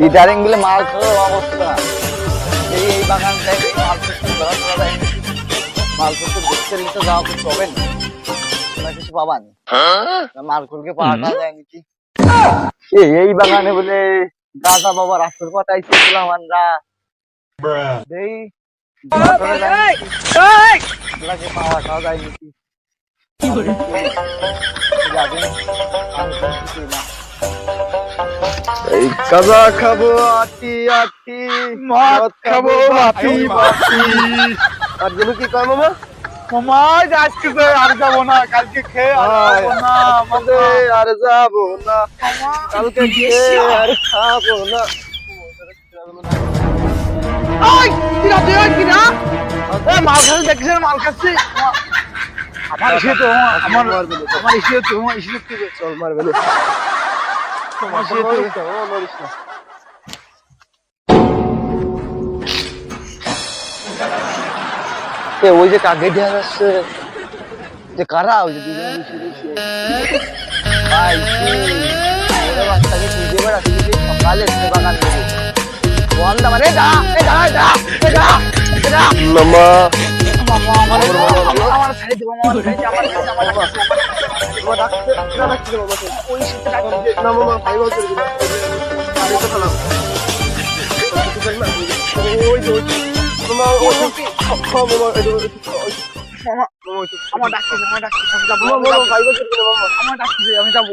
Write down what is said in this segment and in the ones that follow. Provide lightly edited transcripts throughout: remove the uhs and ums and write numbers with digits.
ইদারিং গুলো মাল খাওয়ার অবস্থা এই বাগান থেকে মাল করতে ধরা যায় মাল করতে দেখতে নিতে যাওয়া করতে হবে না কিছু পাবান মাল করকে পাওয়া যায় নাকি এই বাগানে বলে দাদা বাবা রাস্তার কথা আইছিলাম আমরা এই পাওয়া খাওয়া যায় নাকি এই কাজা খাবো আটি আটি মদ খাবো বাটি বাটি আর যেন কি কয় মামা মামা আজকে তো আর যাবো না কালকে খেয়ে আর যাবো না আমাদের আর যাবো না কালকে খেয়ে আর খাবো না ওই কিরা তুই ওই কিরা এ মাল খাচ্ছিস দেখছিস মাল খাচ্ছিস আমার এসে তো আমার এসে তো চল মারবে ওই যে কাকে দেওয়া যাচ্ছে যে কারা ওই যে দুজন ভাই বাচ্চাকে খুঁজে বেড়াচ্ছি সকালে বাগান থেকে বন্ধ মানে মামা আমার ছেড়ে দেবো আমার ডাকতেছে আমি যাবো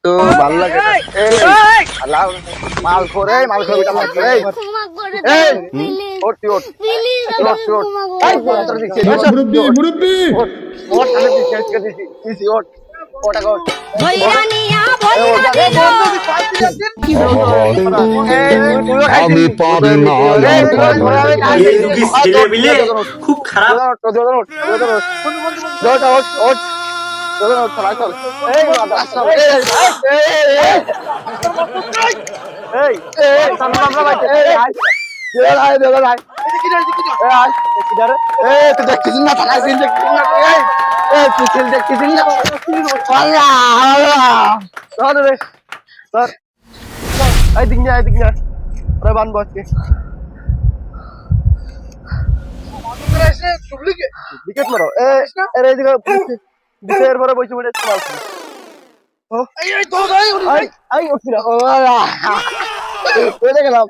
তো ভালো লাগে মাল করে আমি পারি না খুব খারাপ বানবো আজকে উইকেট মারো এর পরে বসে বসে গেলাম